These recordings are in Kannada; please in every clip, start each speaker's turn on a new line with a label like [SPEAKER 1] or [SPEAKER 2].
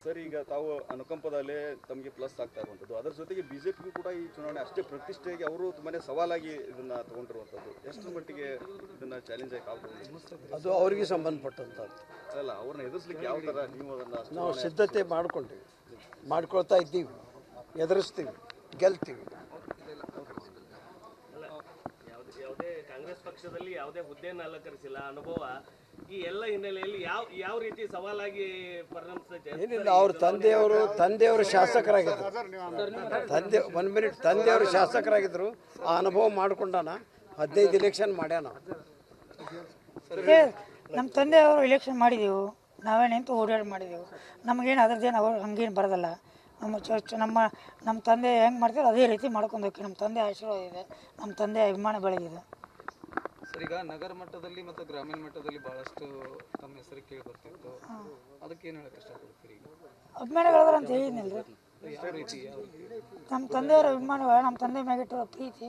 [SPEAKER 1] ಸರ್, ಈಗ ತಾವು ಅನುಕಂಪದಲ್ಲೇ ತಮಗೆ ಪ್ಲಸ್ ಆಗ್ತಾ ಇರುವಂಥದ್ದು, ಅದರ ಜೊತೆಗೆ ಬಿಜೆಪಿಗೂ ಕೂಡ ಈ ಚುನಾವಣೆ ಅಷ್ಟೇ ಪ್ರತಿಷ್ಠೆಯಾಗಿ ಅವರು ತುಂಬಾನೇ ಸವಾಲಾಗಿ ಇದನ್ನ ತಗೊಂಡಿರುವಂಥದ್ದು, ಎಷ್ಟು ಮಟ್ಟಿಗೆ ಇದನ್ನ ಚಾಲೆಂಜ್ ಆಗಿ ಆಗ್ಬೋದು?
[SPEAKER 2] ಅದು ಅವರಿಗೆ ಸಂಬಂಧಪಟ್ಟಂಥದ್ದು
[SPEAKER 1] ಅಲ್ಲ, ಅವ್ರನ್ನ ಎದುರಿಸಲಿಕ್ಕೆ ಯಾವ ಥರ ನೀವು ಅದನ್ನು
[SPEAKER 2] ನಾವು ಸಿದ್ಧತೆ ಮಾಡ್ಕೊಳ್ತಾ ಇದ್ದೀವಿ, ಎದುರಿಸ್ತೀವಿ, ಗೆಲ್ತೀವಿ.
[SPEAKER 3] ಯಾವುದೇ ಕಾಂಗ್ರೆಸ್ ಪಕ್ಷದಲ್ಲಿ ಯಾವುದೇ ಹುದ್ದೆಯನ್ನು ಅಲಂಕರಿಸಿಲ್ಲ ಅನುಭವ. ಈ ಎಲ್ಲ ಹಿನ್ನೆಲೆಯಲ್ಲಿ ಯಾವ ರೀತಿ ಸವಾಲಾಗಿ ಪರಿಣಮಿಸುತ್ತೆ?
[SPEAKER 2] ಏನಿಲ್ಲ, ಅವ್ರ ತಂದೆಯವರು ಶಾಸಕರಾಗಿದ್ದರು. ತಂದೆಯವರು ಶಾಸಕರಾಗಿದ್ದರು. ಆ ಅನುಭವ ಮಾಡ್ಕೊಂಡಾನ. 15 ಎಲೆಕ್ಷನ್ ಮಾಡ್ಯಾನ.
[SPEAKER 4] ನಮ್ಮ ತಂದೆಯವರು ಎಲೆಕ್ಷನ್ ಮಾಡಿದೆವು, ನಾವೇ ನಿಂತು ಓಡಾಡಿ ಮಾಡಿದೆವು. ನಮಗೇನು ಅದ್ರದ್ದೇನು ಅವ್ರು ಹಂಗೇನು ಬರೋದಲ್ಲ. ನಮ್ಮ ತಂದೆ ಹೆಂಗೆ ಮಾಡ್ತಾರೆ ಅದೇ ರೀತಿ ಮಾಡ್ಕೊಂಡು ಹೋಗಿ. ನಮ್ಮ ತಂದೆ ಆಶೀರ್ವಾದ ಇದೆ, ನಮ್ಮ ತಂದೆ ಅಭಿಮಾನ ಬೆಳಗಿದೆ.
[SPEAKER 5] ಸರ್, ಈಗ ನಗರ ಮಟ್ಟದಲ್ಲಿ ಮತ್ತು ಗ್ರಾಮೀಣ ಮಟ್ಟದಲ್ಲಿ ಬಹಳಷ್ಟು ತಮ್ಮ ಹೆಸರು ಕೇಳಿ ಬರ್ತಿತ್ತು, ಅದಕ್ಕೆ ಏನು ಹೇಳಕ್ಕೆ ಇಷ್ಟಪಡ್ತೀರಿ?
[SPEAKER 4] ಅಭಿಮಾನಿಗಳದ್ರ ಅಂತ ಹೇಳಿದ್ನಿಲ್ಲ ರೀ.
[SPEAKER 5] ಯಾವ ರೀತಿ
[SPEAKER 4] ನಮ್ಮ ತಂದೆಯವರ ಅಭಿಮಾನಗಳು, ನಮ್ಮ ತಂದೆ ಮ್ಯಾಗಿಟ್ಟಿರೋ ಪ್ರೀತಿ.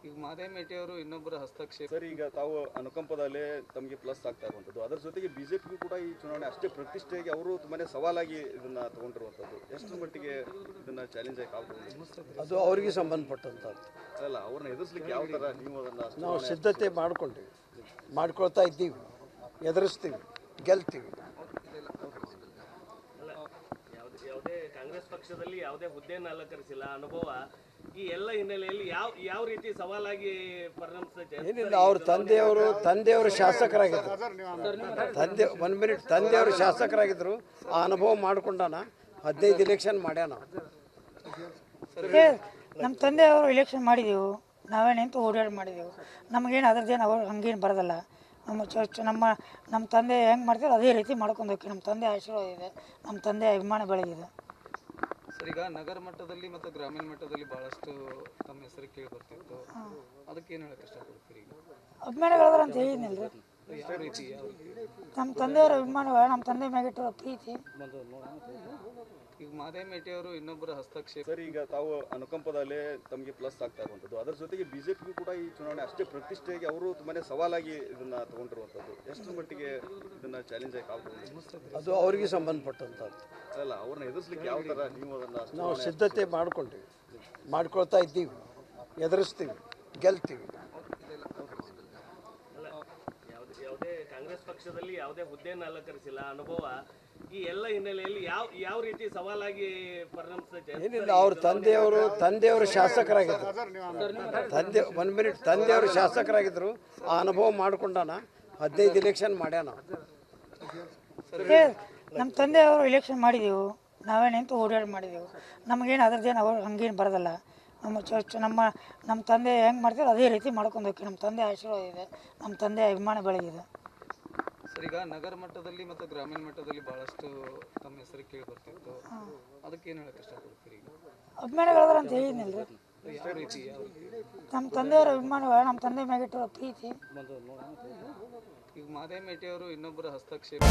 [SPEAKER 5] ಈಗ ಮಾದೇವ್ ಮೇಟಿ ಅವರು ಇನ್ನೊಬ್ಬರ ಹಸ್ತಕ್ಷೇಪ.
[SPEAKER 1] ಸರ್, ಈಗ ತಾವು ಅನುಕಂಪದಲ್ಲೇ ತಮಗೆ ಪ್ಲಸ್ ಆಗ್ತಾ ಇರುವಂಥದ್ದು, ಅದರ ಜೊತೆಗೆ ಬಿಜೆಪಿಗೂ ಕೂಡ ಈ ಚುನಾವಣೆ ಅಷ್ಟೇ ಪ್ರತಿಷ್ಠೆಯಾಗಿ ಅವರು ತುಂಬಾನೇ ಸವಾಲಾಗಿ ಇದನ್ನ ತಗೊಂಡಿರುವಂಥದ್ದು, ಎಷ್ಟು ಮಟ್ಟಿಗೆ ಇದನ್ನ ಚಾಲೆಂಜ್ ಆಗಿ ಆಗ್ಬೋದು?
[SPEAKER 2] ಅದು ಅವರಿಗೆ ಸಂಬಂಧಪಟ್ಟಂಥದ್ದು
[SPEAKER 1] ಅಲ್ಲ, ಅವ್ರನ್ನ ಎದುರಿಸಲಿಕ್ಕೆ ಯಾವ ಥರ ನೀವು ಅದನ್ನು
[SPEAKER 2] ನಾವು ಸಿದ್ಧತೆ ಮಾಡ್ಕೊಳ್ತಾ ಇದ್ದೀವಿ, ಎದುರಿಸ್ತೀವಿ, ಗೆಲ್ತೀವಿ.
[SPEAKER 3] ಯಾವುದೇ ಕಾಂಗ್ರೆಸ್ ಪಕ್ಷದಲ್ಲಿ ಯಾವುದೇ ಹುದ್ದೆಯನ್ನು ಅಲಂಕರಿಸಿಲ್ಲ ಅನುಭವ. ಈ ಎಲ್ಲ ಹಿನ್ನೆಲೆಯಲ್ಲಿ ಯಾವ ರೀತಿ ಸವಾಲಾಗಿ ಪರಿಣಮಿಸುತ್ತೆ?
[SPEAKER 2] ಏನಿಲ್ಲ, ಅವ್ರ ತಂದೆಯವರು ಶಾಸಕರಾಗಿದ್ದರು. ತಂದೆಯವರು ಶಾಸಕರಾಗಿದ್ದರು. ಆ ಅನುಭವ ಮಾಡ್ಕೊಂಡಾನ. 15 ಎಲೆಕ್ಷನ್ ಮಾಡ್ಯಾನ.
[SPEAKER 4] ನಮ್ಮ ತಂದೆಯವರು ಎಲೆಕ್ಷನ್ ಮಾಡಿದೆವು, ನಾವೇ ನಿಂತು ಓಡಾಡಿ ಮಾಡಿದೆವು. ನಮಗೇನು ಅದ್ರದ್ದೇನು ಅವ್ರು ಹಂಗೇನು ಬರೋದಲ್ಲ. ನಮ್ಮ ತಂದೆ ಹೆಂಗೆ ಮಾಡ್ತಾರೆ ಅದೇ ರೀತಿ ಮಾಡ್ಕೊಂಡು ಹೋಗಿ. ನಮ್ಮ ತಂದೆ ಆಶೀರ್ವಾದ ಇದೆ, ನಮ್ಮ ತಂದೆ ಅಭಿಮಾನ ಬೆಳಗಿದೆ.
[SPEAKER 5] ಸರ್, ಈಗ ನಗರ ಮಟ್ಟದಲ್ಲಿ ಮತ್ತು ಗ್ರಾಮೀಣ ಮಟ್ಟದಲ್ಲಿ ಬಹಳಷ್ಟು ತಮ್ಮ ಹೆಸರು ಕೇಳಿ ಬರ್ತಿತ್ತು, ಅದಕ್ಕೆ ಏನು ಹೇಳಕ್ಕೆ ಇಷ್ಟಪಡ್ತೀರಿ?
[SPEAKER 4] ಅಭಿಮಾನಿಗಳದ್ರ ಅಂತ ಹೇಳಿದ್ನಿಲ್ಲ ರೀ.
[SPEAKER 5] ಯಾವ ರೀತಿ
[SPEAKER 4] ನಮ್ಮ ತಂದೆಯವರ ಅಭಿಮಾನಗಳು, ನಮ್ಮ ತಂದೆ ಮ್ಯಾಗಿಟ್ಟಿರೋ ಪ್ರೀತಿ.
[SPEAKER 5] ಈಗ ಮಾದೇವ್ ಮೇಟಿ ಅವರು ಇನ್ನೊಬ್ಬರ ಹಸ್ತಕ್ಷೇಪ.
[SPEAKER 1] ಸರ್, ಈಗ ತಾವು ಅನುಕಂಪದಲ್ಲೇ ತಮಗೆ ಪ್ಲಸ್ ಆಗ್ತಾ ಇರುವಂಥದ್ದು, ಅದರ ಜೊತೆಗೆ ಬಿಜೆಪಿಗೂ ಕೂಡ ಈ ಚುನಾವಣೆ ಅಷ್ಟೇ ಪ್ರತಿಷ್ಠೆಯಾಗಿ ಅವರು ತುಂಬಾನೇ ಸವಾಲಾಗಿ ಇದನ್ನ ತಗೊಂಡಿರುವಂಥದ್ದು, ಎಷ್ಟು ಮಟ್ಟಿಗೆ ಇದನ್ನ ಚಾಲೆಂಜ್ ಆಗಿ ಆಗ್ಬೋದು?
[SPEAKER 2] ಅದು ಅವರಿಗೆ ಸಂಬಂಧಪಟ್ಟಂಥದ್ದು
[SPEAKER 1] ಅಲ್ಲ, ಅವ್ರನ್ನ ಎದುರಿಸಲಿಕ್ಕೆ ಯಾವ ಥರ ನೀವು ಅದನ್ನು
[SPEAKER 2] ನಾವು ಸಿದ್ಧತೆ ಮಾಡ್ಕೊಳ್ತಾ ಇದ್ದೀವಿ, ಎದುರಿಸ್ತೀವಿ, ಗೆಲ್ತೀವಿ.
[SPEAKER 3] ಯಾವುದೇ ಕಾಂಗ್ರೆಸ್ ಪಕ್ಷದಲ್ಲಿ ಯಾವುದೇ ಹುದ್ದೆಯನ್ನು ಅಲಂಕರಿಸಿಲ್ಲ ಅನುಭವ. ಈ ಎಲ್ಲ ಹಿನ್ನೆಲೆಯಲ್ಲಿ ಯಾವ ರೀತಿ ಸವಾಲಾಗಿ ಪರಿಣಮಿಸುತ್ತೆ?
[SPEAKER 2] ಏನಿಲ್ಲ, ಅವ್ರ ತಂದೆಯವರು ಶಾಸಕರಾಗಿದ್ದರು. ತಂದೆಯವರು ಶಾಸಕರಾಗಿದ್ದರು. ಆ ಅನುಭವ ಮಾಡ್ಕೊಂಡಾನ. 15 ಎಲೆಕ್ಷನ್ ಮಾಡ್ಯಾನ.
[SPEAKER 4] ನಮ್ಮ ತಂದೆಯವರು ಎಲೆಕ್ಷನ್ ಮಾಡಿದೆವು, ನಾವೇ ನಿಂತು ಓಡಾಡಿ ಮಾಡಿದೆವು. ನಮಗೇನು ಅದ್ರದ್ದೇನು ಅವ್ರು ಹಂಗೇನು ಬರೋದಲ್ಲ. ನಮ್ಮ ತಂದೆ ಹೆಂಗೆ ಮಾಡ್ತಾರೆ ಅದೇ ರೀತಿ ಮಾಡ್ಕೊಂಡು ಹೋಗಿ. ನಮ್ಮ ತಂದೆ ಆಶೀರ್ವಾದ ಇದೆ, ನಮ್ಮ ತಂದೆ ಅಭಿಮಾನ ಬೆಳಗಿದೆ.
[SPEAKER 5] ಸರ್, ಈಗ ನಗರ ಮಟ್ಟದಲ್ಲಿ ಮತ್ತು ಗ್ರಾಮೀಣ ಮಟ್ಟದಲ್ಲಿ ಬಹಳಷ್ಟು ತಮ್ಮ ಹೆಸರು ಕೇಳಿ ಬರ್ತಿತ್ತು, ಅದಕ್ಕೆ ಏನು ಹೇಳಕ್ಕೆ ಇಷ್ಟಪಡ್ತೀರಿ?
[SPEAKER 4] ಅಭಿಮಾನಿಗಳದ್ರ ಅಂತ ಹೇಳಿದ್ನಿಲ್ಲ ರೀ.
[SPEAKER 5] ಯಾವ ರೀತಿ
[SPEAKER 4] ನಮ್ಮ ತಂದೆಯವರ ಅಭಿಮಾನಗಳು, ನಮ್ಮ ತಂದೆ ಮ್ಯಾಗಿಟ್ಟಿರೋ ಪ್ರೀತಿ.
[SPEAKER 5] ಈಗ ಮಾದೇವ್ ಮೇಟಿ ಅವರು ಇನ್ನೊಬ್ಬರ ಹಸ್ತಕ್ಷೇಪ.